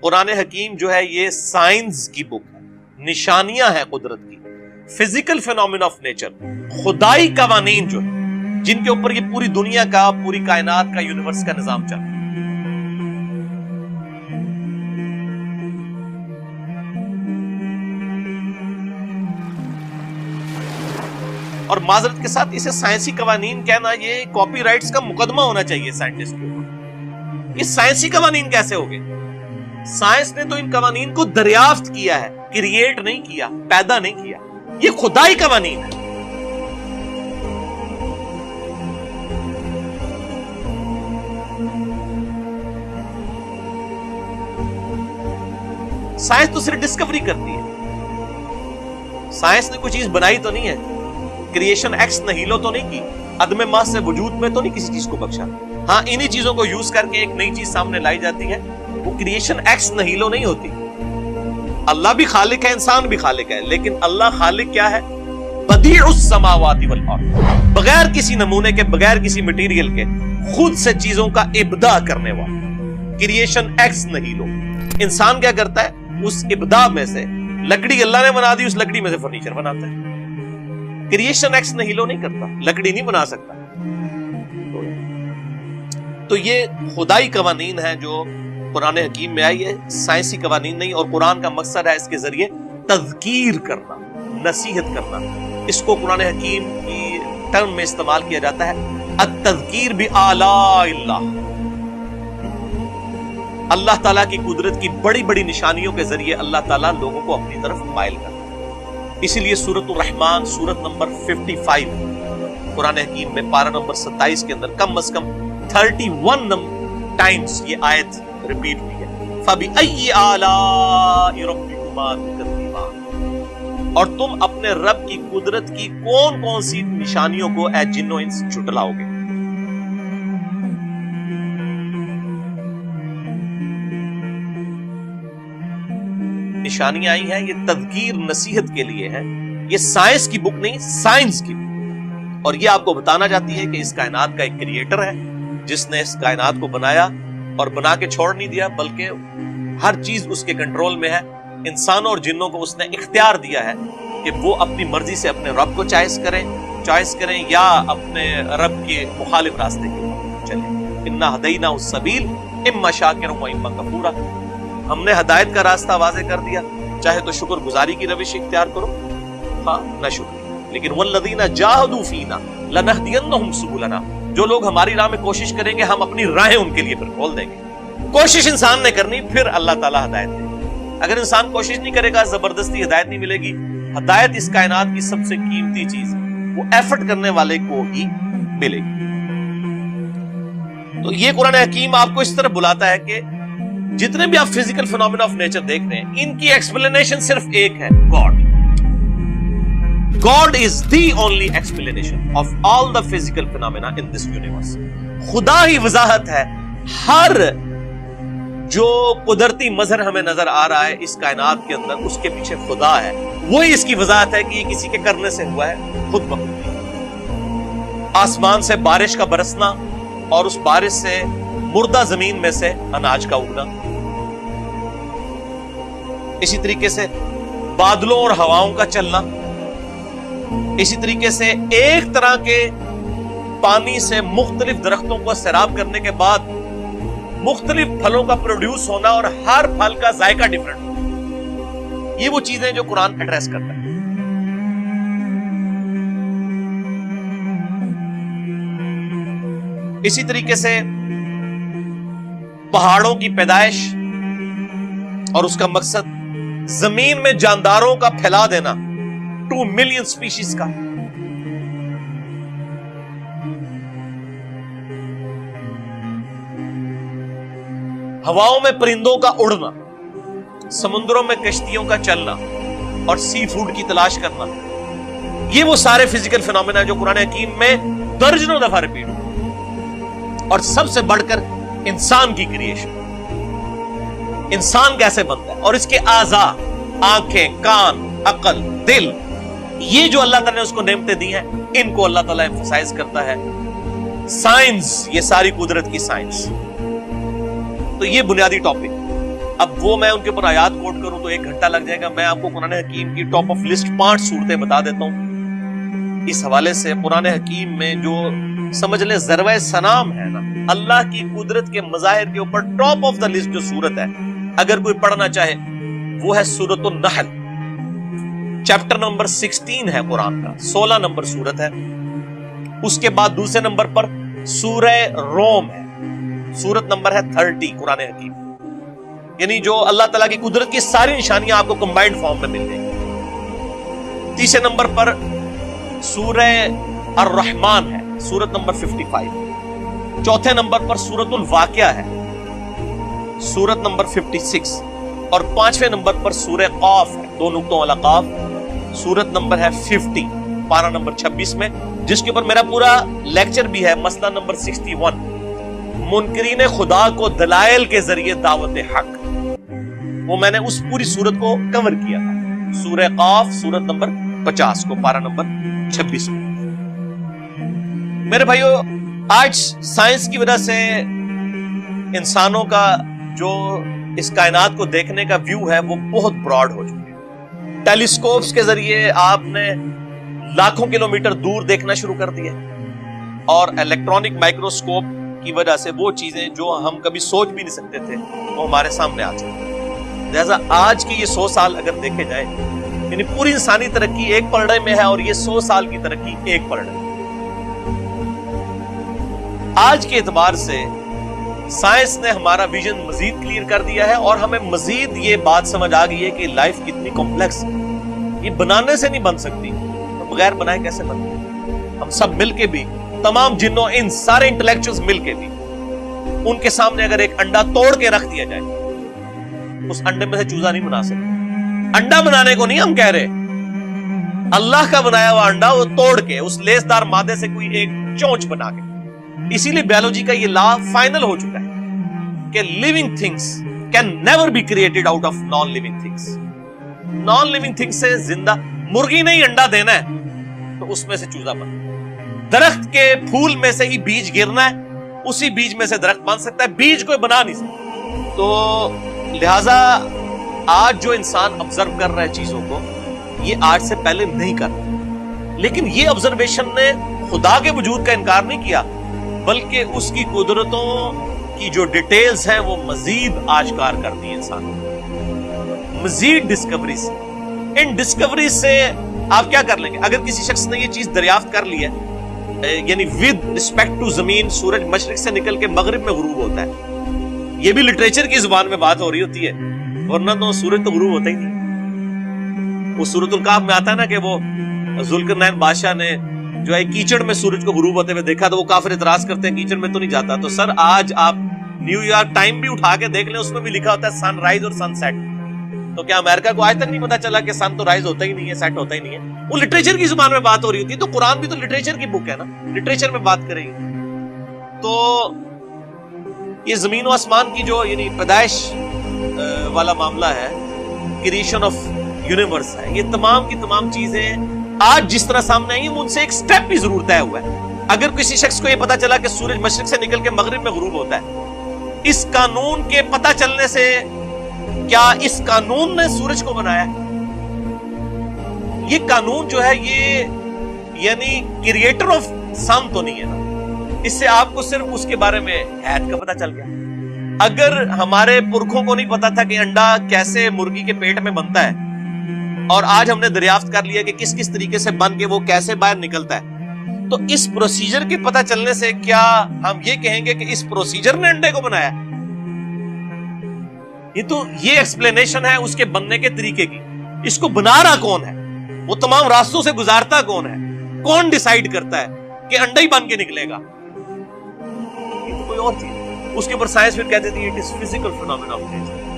قرآن حکیم جو ہے یہ سائنس کی بک ہے، نشانیاں ہیں قدرت کی، فزیکل فینومینا آف نیچر، خدائی قوانین جو ہے جن کے اوپر یہ پوری دنیا کا، پوری کائنات کا، یونیورس کا نظام چل رہا ہے۔ اور معذرت کے ساتھ اسے سائنسی قوانین کہنا یہ کاپی رائٹس کا مقدمہ ہونا چاہیے سائنٹسٹ کے اوپر۔ یہ سائنسی قوانین کیسے ہو گئے؟ سائنس نے تو ان قوانین کو دریافت کیا ہے، کریٹ نہیں کیا، پیدا نہیں کیا، یہ خدائی قوانین ہے۔ سائنس تو صرف ڈسکوری کرتی ہے، سائنس نے کوئی چیز بنائی تو نہیں ہے، کریشن ایکس نہیلو تو نہیں کی، عدم ماں سے وجود میں تو نہیں کسی چیز کو بخشا۔ ہاں انہی چیزوں کو یوز کر کے ایک نئی چیز سامنے لائی جاتی ہے، وہ کریشن ایکس نہیلو نہیں ہوتی۔ اللہ بھی خالق ہے، انسان بھی خالق ہے، لیکن اللہ خالق کیا ہے؟ بدیع السماوات والارض، بغیر کسی نمونے کے، بغیر کسی مٹیریل کے خود سے چیزوں کا ابداع کرنے والا، کریشن ایکس نہیلو۔ انسان کیا کرتا ہے؟ اس ابداع میں سے لکڑی اللہ نے بنا دی، اس لکڑی میں سے فرنیچر بناتا ہے۔ کریشن ایکس نہیلو نہیں کرتا، لکڑی نہیں بنا سکتا۔ تو یہ خدائی قوانین ہیں جو قرآن حکیم میں آئی ہے، سائنسی قوانین نہیں۔ اور قرآن کا مقصد ہے اس کے ذریعے تذکیر کرنا، نصیحت کرنا۔ اس کو قرآن حکیم کی ٹرم میں استعمال کیا جاتا ہے التذکیر بآلاء اللہ، اللہ تعالیٰ کی قدرت کی بڑی بڑی نشانیوں کے ذریعے اللہ تعالیٰ لوگوں کو اپنی طرف مائل کرتا ہے۔ اسی لیے سورۃ الرحمن سورت نمبر 55 قرآن حکیم میں پارہ نمبر 27 کے اندر کم از کم 31 ٹائمز یہ آیت ریپیٹ ہوئی ہے، فَبِأَيِّ آلَاءِ رَبِّكُمَا تُكَذِّبَانِ، اور تم اپنے رب کی قدرت کی کون کون سی نشانیوں کو اے جنو انس جھٹلاؤ گے۔ نشانیاں آئی ہیں، یہ تذکیر نصیحت کے لیے ہے، یہ سائنس کی بک نہیں، سائنس کی بک۔ اور یہ آپ کو بتانا چاہتی ہے کہ اس کائنات کا ایک کریٹر ہے جس نے اس کائنات کو بنایا اور بنا کے چھوڑ نہیں دیا، بلکہ ہر چیز اس کے کنٹرول میں ہے۔ انسانوں اور جنوں کو اس نے اختیار دیا ہے کہ وہ اپنی مرضی سے اپنے رب کو چوائس کریں یا اپنے رب کے مخالف راستے کے چلیں۔ انا ہدیناہ السبیل اما شاکرا و اما کفورا، ہم نے ہدایت کا راستہ واضح کر دیا، چاہے تو شکر گزاری کی روش اختیار کرو، ہاں نہ شکر، لیکن والذین جاہدوا فینا لنہدینہم سبلنا، جو لوگ ہماری راہ میں کوشش کریں گے ہم اپنی راہیں ان کے لیے پھر کھول دیں گے۔ کوشش انسان نے کرنی، پھر اللہ تعالیٰ ہدایت دے گا۔ اگر انسان کوشش نہیں کرے گا، زبردستی ہدایت نہیں ملے گی۔ ہدایت اس کائنات کی سب سے قیمتی چیز ہے، وہ ایفرٹ کرنے والے کو ہی ملے گی۔ تو یہ قرآن حکیم آپ کو اس طرح بلاتا ہے کہ جتنے بھی آپ فزیکل فینومینا آف نیچر دیکھ رہے ہیں، ان کی ایکسپلینیشن صرف ایک ہے، God is the only explanation of all the physical phenomena in this universe۔ خدا ہی وضاحت ہے، ہر جو قدرتی مظہر ہمیں نظر آ رہا ہے اس کائنات کے اندر، اس کے پیچھے خدا ہے، وہی اس کی وضاحت ہے کہ یہ کسی کے کرنے سے ہوا ہے، خود بخود۔ آسمان سے بارش کا برسنا اور اس بارش سے مردہ زمین میں سے اناج کا اگنا، اسی طریقے سے بادلوں اور ہواؤں کا چلنا، اسی طریقے سے ایک طرح کے پانی سے مختلف درختوں کو سیراب کرنے کے بعد مختلف پھلوں کا پروڈیوس ہونا اور ہر پھل کا ذائقہ ڈیفرنٹ ہونا، یہ وہ چیزیں جو قرآن ایڈریس کرتا ہے۔ اسی طریقے سے پہاڑوں کی پیدائش اور اس کا مقصد زمین میں جانداروں کا پھیلا دینا، 2 ملین سپیشیز کا۔ ہواؤں میں پرندوں کا اڑنا، سمندروں میں کشتیوں کا چلنا اور سی فوڈ کی تلاش کرنا، یہ وہ سارے فزیکل فینومینا جو قرآن حکیم میں درجنوں دفعہ ریپیٹ ہوئے۔ اور سب سے بڑھ کر انسان کی کریشن، انسان کیسے بنتا ہے اور اس کے اعضاء، آنکھیں، کان، عقل، دل، یہ جو اللہ تعالیٰ نے اس کو نعمتیں دی ہیں، ان کو اللہ تعالیٰ ایمفسائز کرتا ہے۔ سائنس، یہ ساری قدرت کی سائنس۔ تو یہ بنیادی ٹاپک اب وہ میں ان کے اوپر آیات کوٹ کروں تو 1 گھنٹہ لگ جائے گا. میں آپ کو قرآن حکیم کی ٹاپ آف لسٹ 5 صورتیں بتا دیتا ہوں. اس حوالے سے قرآن حکیم میں جو سمجھ لیں ذروہ سنام ہے نا اللہ کی قدرت کے مظاہر کے اوپر ٹاپ آف دا لسٹ جو صورت ہے, اگر کوئی پڑھنا چاہے وہ ہے سورۃ النحل. چیپٹر نمبر 16 ہے قرآن کا, 16 نمبر صورت ہے. اس کے بعد دوسرے نمبر پر سورہ روم ہے, سورت نمبر ہے 30 قرآن حکیم. یعنی جو اللہ تعالیٰ کی قدرت کی ساری نشانیاں آپ کو کمبائنڈ فارم میں مل جائیں گی. تیسرے نمبر پر سورہ الرحمن ہے, سورت نمبر 55. چوتھے نمبر پر سورۃ الواقعہ ہے, سورت نمبر 56. اور 5ویں نمبر پر سورہ قاف ہے, 2 نقطوں والا قاف, سورت نمبر ہے 50, پارہ نمبر 26 میں, جس کے اوپر میرا پورا لیکچر بھی ہے, مسئلہ نمبر 61, منکرین خدا کو دلائل کے ذریعے دعوت حق. وہ میں نے اس پوری سورت کو کور کیا تھا, سورہ قاف سورت نمبر 50 کو, پارہ نمبر 26 میں. میرے بھائیو, آج سائنس کی وجہ سے انسانوں کا جو اس کائنات کو دیکھنے کا ویو ہے وہ بہت براڈ ہو چکا ہے. ٹیلیسکوپس کے ذریعے آپ نے لاکھوں کلومیٹر دور دیکھنا شروع کر دیا, اور الیکٹرانک مائکروسکوپ کی وجہ سے وہ چیزیں جو ہم کبھی سوچ بھی نہیں سکتے تھے وہ ہمارے سامنے آ چکی. لہذا آج کی یہ 100 سال اگر دیکھے جائے, یعنی پوری انسانی ترقی ایک پلڑے میں ہے, اور یہ 100 سال کی ترقی ایک پلڑے. آج کے اعتبار سے سائنس نے ہمارا ویژن مزید کلیئر کر دیا ہے, اور ہمیں مزید یہ بات سمجھ آ گئی ہے کہ لائف کتنی کمپلیکس ہے. یہ بنانے سے نہیں بن سکتی, تو بغیر بنائے کیسے بنتی؟ ہم سب مل کے بھی, تمام جنوں ان سارے انٹلیکچوئلز مل کے بھی, ان کے سامنے اگر ایک انڈا توڑ کے رکھ دیا جائے, اس انڈے میں سے چوزا نہیں بنا سکتے. انڈا بنانے کو نہیں ہم کہہ رہے, اللہ کا بنایا ہوا انڈا وہ توڑ کے اس لیسدار مادے سے کوئی ایک چونچ بنا کے. اسی لیے بیولوجی کا یہ لا فائنل ہو چکا ہے کہ living things can never be created out of non living things. Non living things سے زندہ مرغی نے ہی انڈا دینا ہے تو اس میں سے چوزا بننا. درخت کے پھول میں سے ہی بیج گرنا ہے, اسی بیج میں سے درخت بن سکتا ہے, بیج کوئی بنا نہیں سکتا. تو لہذا آج جو انسان آبزرو کر رہا ہے چیزوں کو, یہ آج سے پہلے نہیں کر رہا. لیکن یہ آبزرویشن نے خدا کے وجود کا انکار نہیں کیا, بلکہ اس کی قدرتوں کی جو ڈیٹیلز ہیں وہ مزید آشکار کر دی انسان کو, مزید ڈسکوریز. ان ڈسکوریز سے آپ کیا کر لیں گے؟ اگر کسی شخص نے یہ چیز دریافت کر لی ہے, یعنی ود رسپیکٹ ٹو زمین سورج مشرق سے نکل کے مغرب میں غروب ہوتا ہے, یہ بھی لٹریچر کی زبان میں بات ہو رہی ہوتی ہے, ورنہ تو سورج تو غروب ہوتا ہی نہیں. وہ سورۃ الکہف میں آتا ہے نا کہ وہ ذوالقرنین بادشاہ نے جو ہے کیچڑ میں سورج کو غروب ہوتے ہوئے دیکھا, تو وہ کافر اعتراض کرتے ہیں کیچڑ میں تو نہیں جاتا. تو سر آج آپ نیو یارک ٹائم بھی اٹھا کے دیکھ لیں, اس میں بھی لکھا ہوتا ہے سن رائز اور سن سیٹ. تو کیا امریکہ کو آج تک نہیں پتا چلا کہ سن تو رائز ہوتا ہی نہیں ہے, سیٹ ہوتا ہی نہیں ہے؟ وہ لٹریچر کی زبان میں بات ہو رہی ہوتی ہے. تو قرآن بھی تو لٹریچر کی بک ہے نا, لٹریچر میں بات کرے گی. تو یہ زمین و آسمان کی جو یعنی پیدائش والا معاملہ ہے, کریشن آف یونیورس ہے, یہ تمام کی تمام چیزیں آج جس طرح سامنے آئی ہیں ان سے ایک سٹیپ بھی ضرور طے ہوا ہے. اگر کسی شخص کو یہ پتا چلا کہ سورج مشرق سے نکل کے مغرب میں غروب ہوتا ہے, اس قانون کے پتا چلنے سے کیا اس قانون نے سورج کو بنایا؟ یہ قانون جو ہے یہ یعنی کریٹر آف سن تو نہیں ہے نا, اس سے آپ کو صرف اس کے بارے میں حیات کا پتا چل گیا. اگر ہمارے پرکھوں کو نہیں پتا تھا کہ انڈا کیسے مرغی کے پیٹ میں بنتا ہے, اور آج ہم نے دریافت کر لیا کہ کس کس طریقے سے بن کے وہ کیسے باہر نکلتا ہے, تو اس پروسیجر کے پتہ چلنے سے کیا ہم یہ کہیں گے کہ اس پروسیجر نے انڈے کو بنایا؟ یہ تو یہ ایکسپلینیشن ہے اس کے بننے کے طریقے کی. اس کو بنا رہا کون ہے, وہ تمام راستوں سے گزارتا کون ہے, کون ڈیسائیڈ کرتا ہے کہ انڈا ہی بن کے نکلے گا؟ یہ تو کوئی اور چیز. اس کے اوپر سائنس پھر کہتے تھے it is physical phenomena of nature.